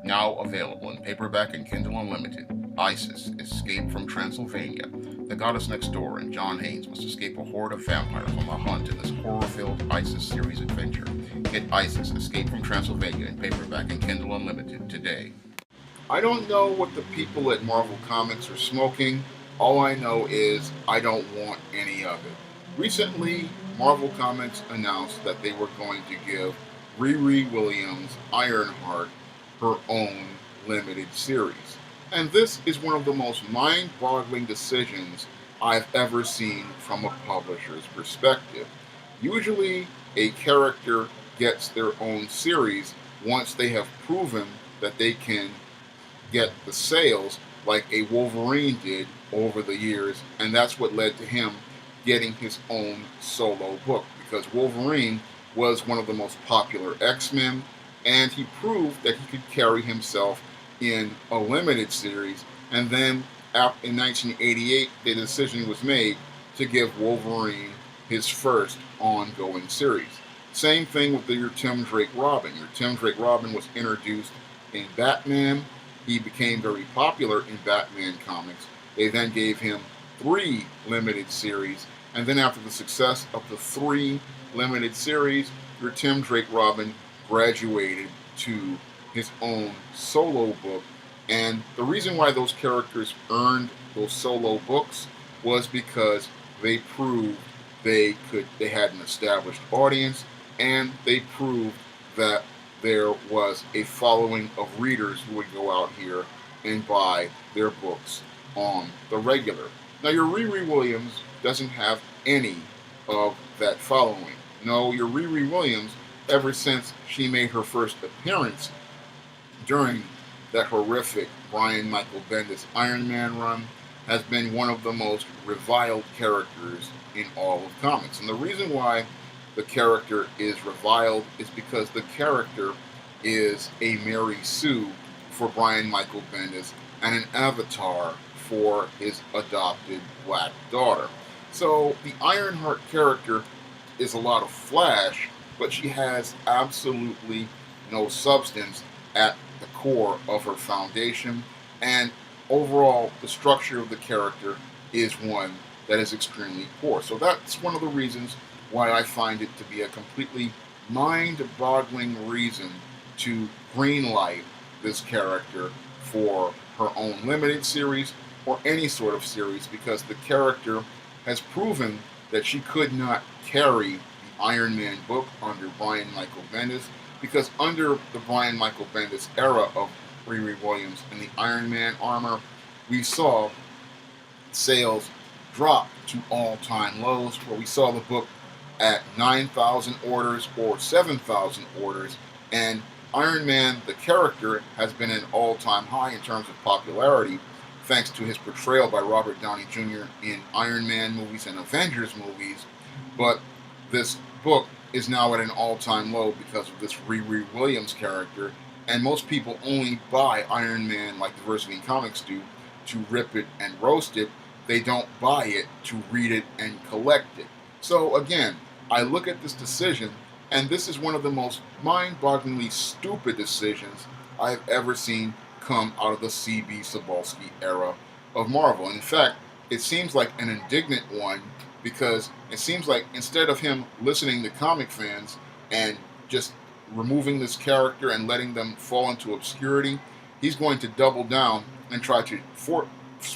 Now available in paperback and Kindle Unlimited. Isis, Escape from Transylvania. The goddess next door and John Haynes must escape a horde of vampires on the hunt in this horror-filled Isis series adventure. Get Isis, Escape from Transylvania in paperback and Kindle Unlimited today. I don't know what the people at Marvel Comics are smoking. All I know is I don't want any of it. Recently, Marvel Comics announced that they were going to give Riri Williams' Ironheart her own limited series. And this is one of the most mind boggling decisions I've ever seen from a publisher's perspective. Usually, a character gets their own series once they have proven that they can get the sales like a Wolverine did over the years, and that's what led to him getting his own solo book because Wolverine was one of the most popular X-Men, and he proved that he could carry himself in a limited series. And then in 1988, the decision was made to give Wolverine his first ongoing series. Same thing with your Tim Drake Robin. Your Tim Drake Robin was introduced in Batman. He became very popular in Batman comics. They then gave him 3 limited series, and then after the success of the 3 limited series, your Tim Drake Robin graduated to his own solo book. And the reason why those characters earned those solo books was because they proved they had an established audience, and they proved that there was a following of readers who would go out here and buy their books on the regular. Now, your Riri Williams doesn't have any of that following. No, your Riri Williams, ever since she made her first appearance during that horrific Brian Michael Bendis Iron Man run, has been one of the most reviled characters in all of comics. And the reason why the character is reviled is because the character is a Mary Sue for Brian Michael Bendis and an avatar for his adopted black daughter. So the Ironheart character is a lot of flash, but she has absolutely no substance at the core of her foundation, and overall the structure of the character is one that is extremely poor. So that's one of the reasons why I find it to be a completely mind-boggling reason to greenlight this character for her own limited series or any sort of series, because the character has proven that she could not carry the Iron Man book under Brian Michael Bendis, because under the Brian Michael Bendis era of Riri Williams and the Iron Man armor, we saw sales drop to all-time lows, where we saw the book at 9,000 orders or 7,000 orders, and Iron Man, the character, has been an all-time high in terms of popularity thanks to his portrayal by Robert Downey Jr. in Iron Man movies and Avengers movies, but this book is now at an all-time low because of this Riri Williams character, and most people only buy Iron Man, like Diversity in Comics do, to rip it and roast it. They don't buy it to read it and collect it. So again, I look at this decision, and this is one of the most mind-bogglingly stupid decisions I've ever seen come out of the C.B. Cebulski era of Marvel. In fact, it seems like an indignant one, because it seems like instead of him listening to comic fans and just removing this character and letting them fall into obscurity, he's going to double down and try to force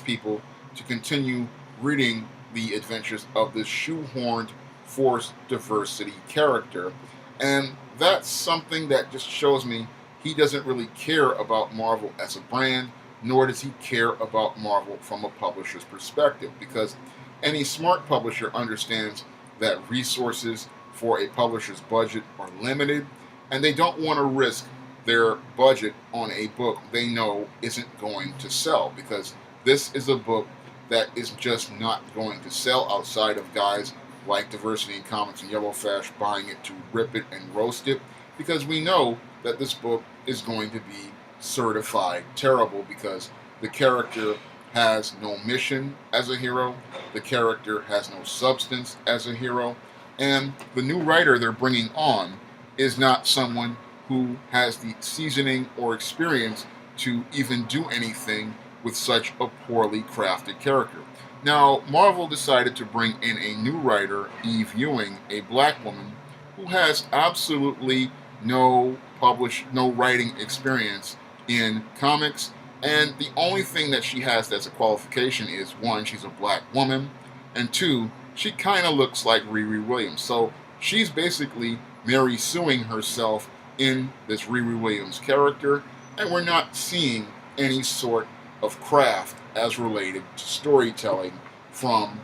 people to continue reading the adventures of this shoehorned, forced diversity character. And that's something that just shows me he doesn't really care about Marvel as a brand, nor does he care about Marvel from a publisher's perspective, because any smart publisher understands that resources for a publisher's budget are limited, and they don't want to risk their budget on a book they know isn't going to sell, because this is a book that is just not going to sell outside of guys like Diversity in Comics and Yellow Fash buying it to rip it and roast it, because we know that this book is going to be certified terrible, because the character has no mission as a hero, the character has no substance as a hero, and the new writer they're bringing on is not someone who has the seasoning or experience to even do anything with such a poorly crafted character. Now, Marvel decided to bring in a new writer, Eve Ewing, a black woman who has absolutely no writing experience in comics, and the only thing that she has that's a qualification is one, she's a black woman, and two, she kind of looks like Riri Williams. So she's basically Mary suing herself in this Riri Williams character, and we're not seeing any sort of craft as related to storytelling from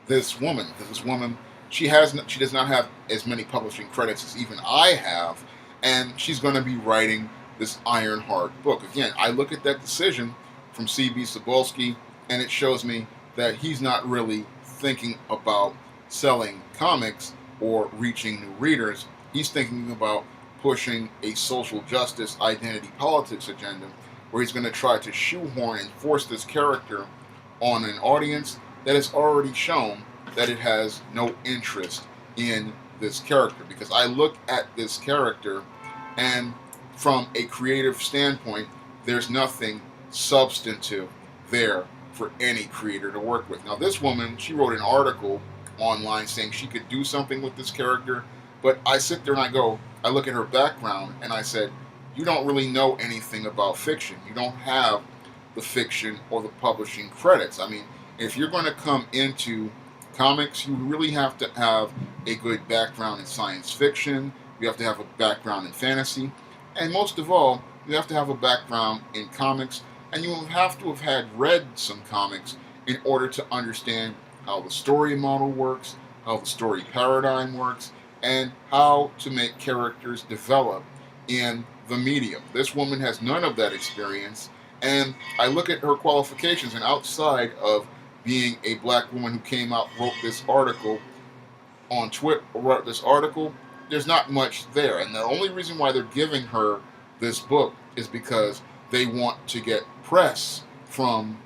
this woman. This woman, she does not have as many publishing credits as even I have, and she's going to be writing this Ironheart book. Again, I look at that decision from C.B. Cebulski, and it shows me that he's not really thinking about selling comics or reaching new readers. He's thinking about pushing a social justice identity politics agenda where he's going to try to shoehorn and force this character on an audience that has already shown that it has no interest in this character. Because I look at this character, and from a creative standpoint, there's nothing substantive there for any creator to work with. Now, this woman, she wrote an article online saying she could do something with this character, but I sit there and I look at her background, and I said, you don't really know anything about fiction. You don't have the fiction or the publishing credits. I mean, if you're going to come into comics, you really have to have a good background in science fiction. You have to have a background in fantasy. And most of all, you have to have a background in comics. And you have to have had read some comics in order to understand how the story model works, how the story paradigm works, and how to make characters develop in the medium. This woman has none of that experience, and I look at her qualifications, and outside of being a black woman who came out, wrote this article on Twitter, there's not much there. And the only reason why they're giving her this book is because they want to get press from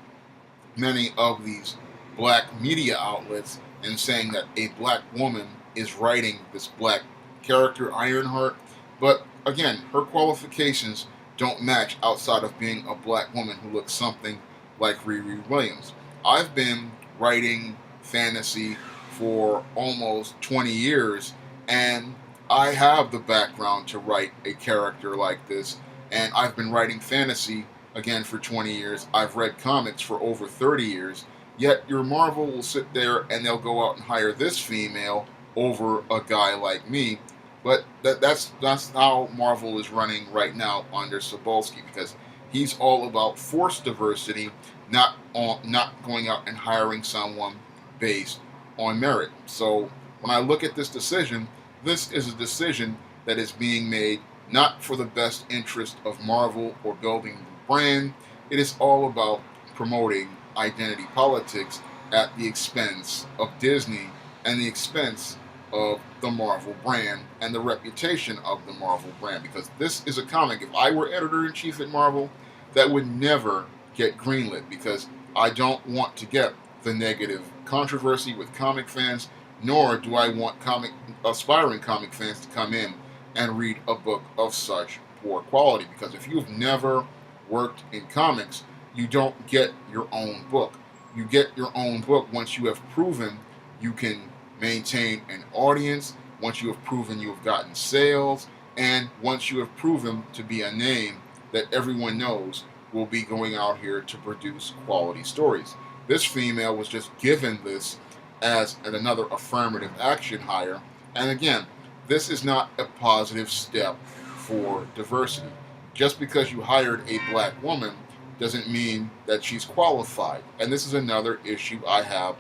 many of these black media outlets and saying that a black woman is writing this black character, Ironheart. But again, her qualifications don't match outside of being a black woman who looks something like Riri Williams. I've been writing fantasy for almost 20 years, and I have the background to write a character like this, and I've been writing fantasy, again, for 20 years. I've read comics for over 30 years, yet your Marvel will sit there and they'll go out and hire this female over a guy like me. But that's how Marvel is running right now under Cebulski, because he's all about forced diversity, not going out and hiring someone based on merit. So when I look at this decision, this is a decision that is being made not for the best interest of Marvel or building the brand. It is all about promoting identity politics at the expense of Disney and the expense of the Marvel brand and the reputation of the Marvel brand. Because this is a comic, if I were editor-in-chief at Marvel, that would never get greenlit, because I don't want to get the negative controversy with comic fans, nor do I want aspiring comic fans to come in and read a book of such poor quality. Because if you've never worked in comics, you don't get your own book. You get your own book once you have proven you can maintain an audience, once you have proven you have gotten sales, and once you have proven to be a name that everyone knows will be going out here to produce quality stories. This female was just given this as another affirmative action hire, and again, this is not a positive step for diversity. Just because you hired a black woman doesn't mean that she's qualified. And this is another issue I have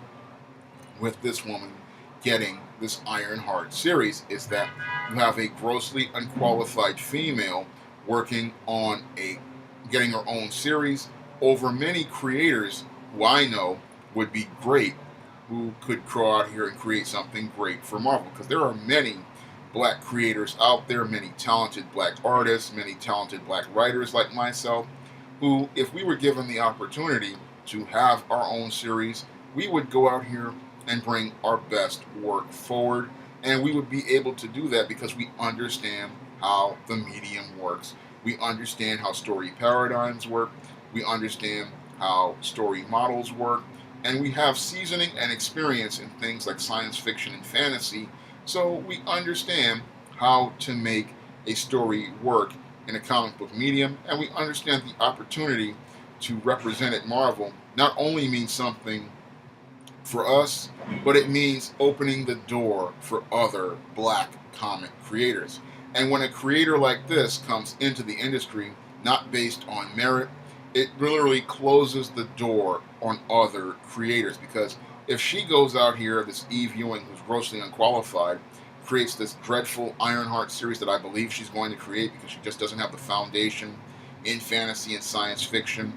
with this woman getting this Ironheart series, is that you have a grossly unqualified female working on getting her own series over many creators who I know would be great, who could go out here and create something great for Marvel. Because there are many black creators out there, many talented black artists, many talented black writers like myself, who, if we were given the opportunity to have our own series, we would go out here and bring our best work forward. And we would be able to do that because we understand how the medium works. We understand how story paradigms work. We understand how story models work. And we have seasoning and experience in things like science fiction and fantasy, so we understand how to make a story work in a comic book medium, and we understand the opportunity to represent at Marvel not only means something for us, but it means opening the door for other black comic creators. And when a creator like this comes into the industry, not based on merit, it literally closes the door on other creators. Because if she goes out here, this Eve Ewing, who's grossly unqualified, creates this dreadful Ironheart series that I believe she's going to create because she just doesn't have the foundation in fantasy and science fiction,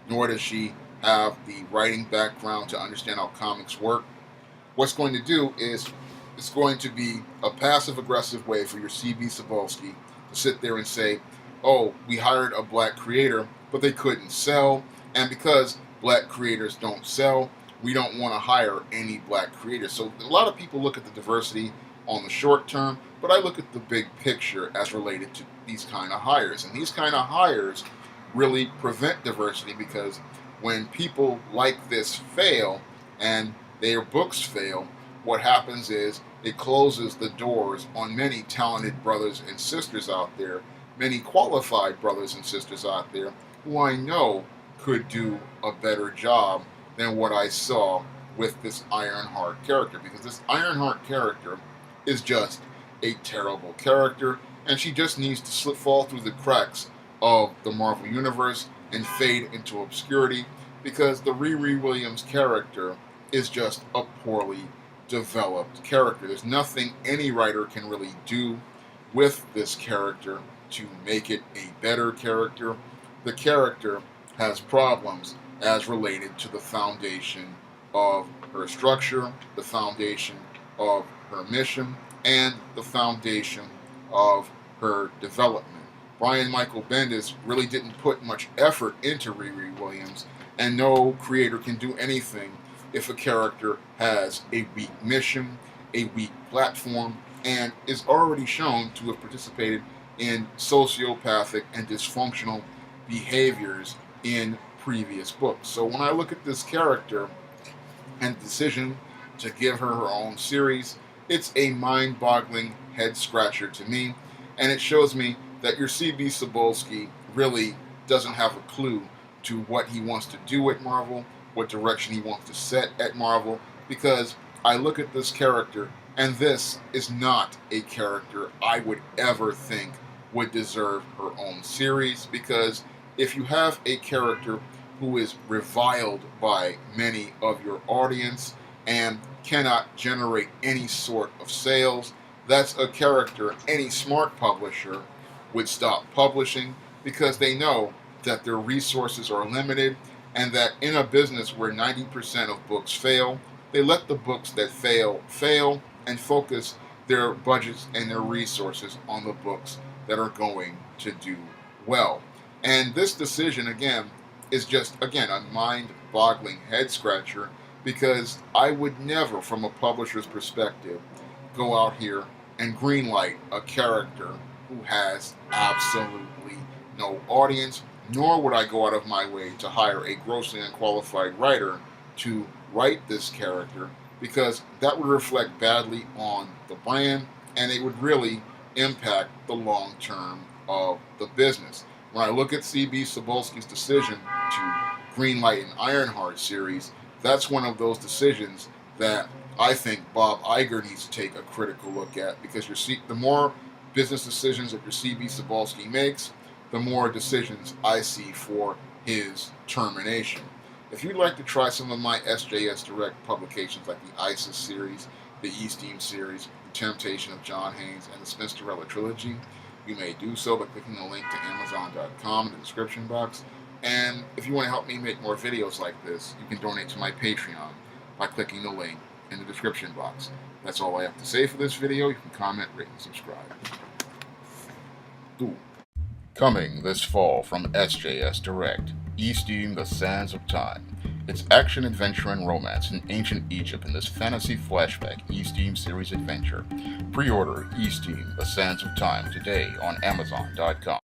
nor does she have the writing background to understand how comics work. What's going to do is it's going to be a passive-aggressive way for your CB Cebulski to sit there and say, oh, we hired a black creator, but they couldn't sell, and because black creators don't sell, we don't want to hire any black creators. So a lot of people look at the diversity on the short term, but I look at the big picture as related to these kind of hires. And these kind of hires really prevent diversity, because when people like this fail and their books fail, what happens is it closes the doors on many talented brothers and sisters out there, many qualified brothers and sisters out there who I know could do a better job than what I saw with this Ironheart character. Because this Ironheart character is just a terrible character, and she just needs to fall through the cracks of the Marvel Universe and fade into obscurity, because the Riri Williams character is just a poorly developed character. There's nothing any writer can really do with this character to make it a better character. The character has problems as related to the foundation of her structure, the foundation of her mission, and the foundation of her development. Brian Michael Bendis really didn't put much effort into Riri Williams, and no creator can do anything if a character has a weak mission, a weak platform, and is already shown to have participated in sociopathic and dysfunctional behaviors in previous books. So when I look at this character and the decision to give her her own series, it's a mind-boggling head-scratcher to me, and it shows me that your CB Cebulski really doesn't have a clue to what he wants to do at Marvel, what direction he wants to set at Marvel, because I look at this character, and this is not a character I would ever think would deserve her own series, because if you have a character who is reviled by many of your audience and cannot generate any sort of sales, that's a character any smart publisher would stop publishing, because they know that their resources are limited, and that in a business where 90% of books fail, they let the books that fail and focus their budgets and their resources on the books that are going to do well. And this decision, again, is just, again, a mind-boggling head-scratcher, because I would never, from a publisher's perspective, go out here and greenlight a character who has absolutely no audience, nor would I go out of my way to hire a grossly unqualified writer to write this character, because that would reflect badly on the brand, and it would really impact the long term of the business. When I look at CB Cebulski's decision to greenlight an Ironheart series, that's one of those decisions that I think Bob Iger needs to take a critical look at, because the more business decisions that your CB Cebulski makes, the more decisions I see for his termination. If you'd like to try some of my SJS Direct publications like the ISIS series, the E-Steam series, The Temptation of John Haynes, and the Spinsterella trilogy, you may do so by clicking the link to Amazon.com in the description box. And if you want to help me make more videos like this, you can donate to my Patreon by clicking the link in the description box. That's all I have to say for this video. You can comment, rate, and subscribe. Ooh. Coming this fall from SJS Direct, E-Steam The Sands of Time, It's action, adventure, and romance in ancient Egypt in this fantasy flashback E-Steam series adventure. Pre-order E-Steam: The Sands of Time today on Amazon.com.